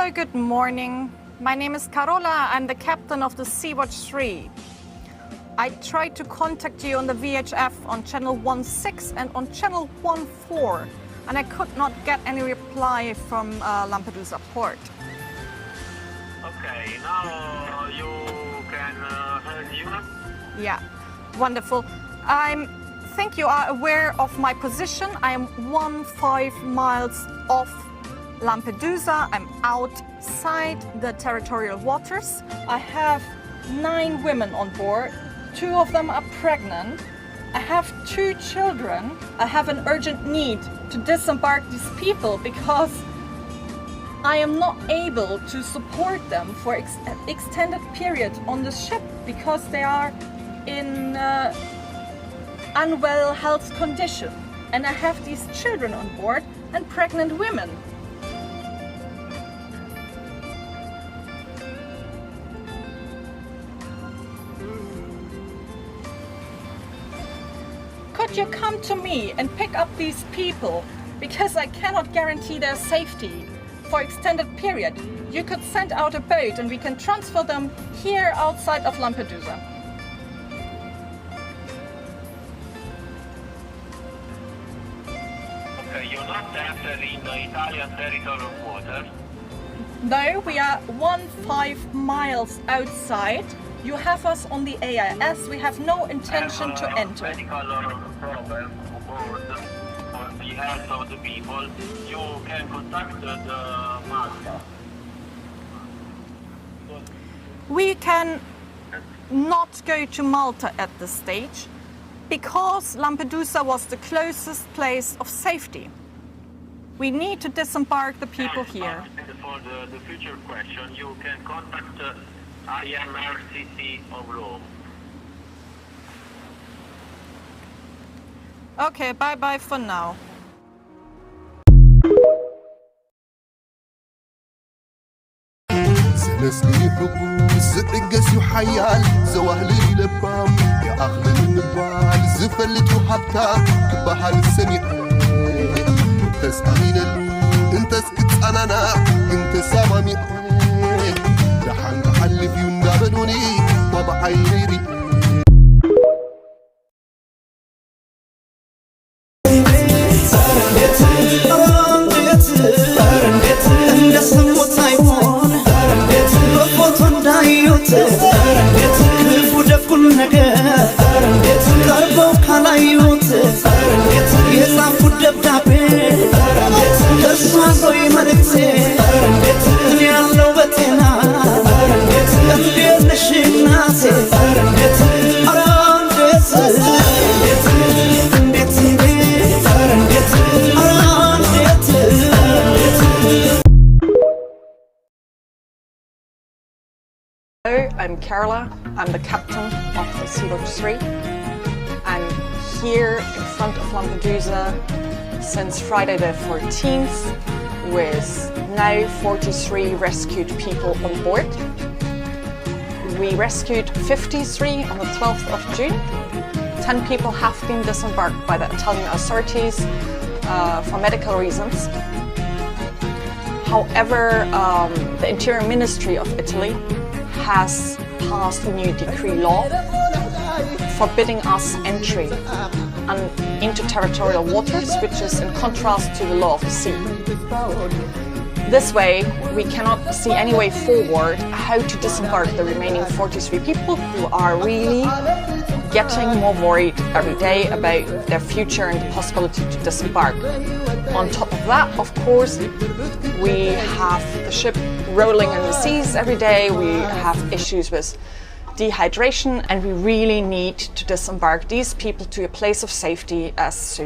Hello, good morning. My name is Carola. I'm the captain of the Sea-Watch 3. I tried to contact you on the VHF on channel 16 and on channel 14, and I could not get any reply from Lampedusa port. Okay, now you can hear you? Yeah, wonderful. I think you are aware of my position. I am 15 miles off Lampedusa. I'm outside the territorial waters. I have 9 women on board. 2 of them are pregnant. I have 2 children. I have an urgent need to disembark these people because I am not able to support them for extended period on the ship because they are in unwell health condition. And I have these children on board and pregnant women. Could you come to me and pick up these people? Because I cannot guarantee their safety for extended period. You could send out a boat and we can transfer them here outside of Lampedusa. Okay, you're not entering the Italian territorial waters. No, we are 15 miles outside. You have us on the AIS. We have no intention to enter. Medical problem on board for the health of the people. You can contact the Malta. We can not go to Malta at this stage because Lampedusa was the closest place of safety. We need to disembark the people here. For the future question, you can contact IMRCC of Rome. Okay, bye-bye for now. سنسلي حبوس زعقس يحيال زواهلي لبام يا أخلي النبال زفلت وحبتا كبحر السميع تسألين انت سكت أنانا انت سامامي رحان بحلف ينابلوني وبعيري ክፉ ደጉን ነገር ቀርበው ካላዩት የጻፉት ደብዳቤ ከእሷ ሰው መልእክቴ እኔ ያለው በጤና እንዴት ነሽ እናቴ ኧረ እንዴት Hello, I'm Carola. I'm the captain of the Sea-Watch 3. I'm here in front of Lampedusa since Friday the 14th with now 43 rescued people on board. We rescued 53 on the 12th of June. 10 people have been disembarked by the Italian authorities for medical reasons. However, the Interior Ministry of Italy has passed a new decree law forbidding us entry into territorial waters, which is in contrast to the law of the sea. This way, we cannot see any way forward how to disembark the remaining 43 people who are really getting more worried every day about their future and the possibility to disembark. On top of that, of course, we have the ship rolling in the seas every day. We have issues with dehydration, and we really need to disembark these people to a place of safety as soon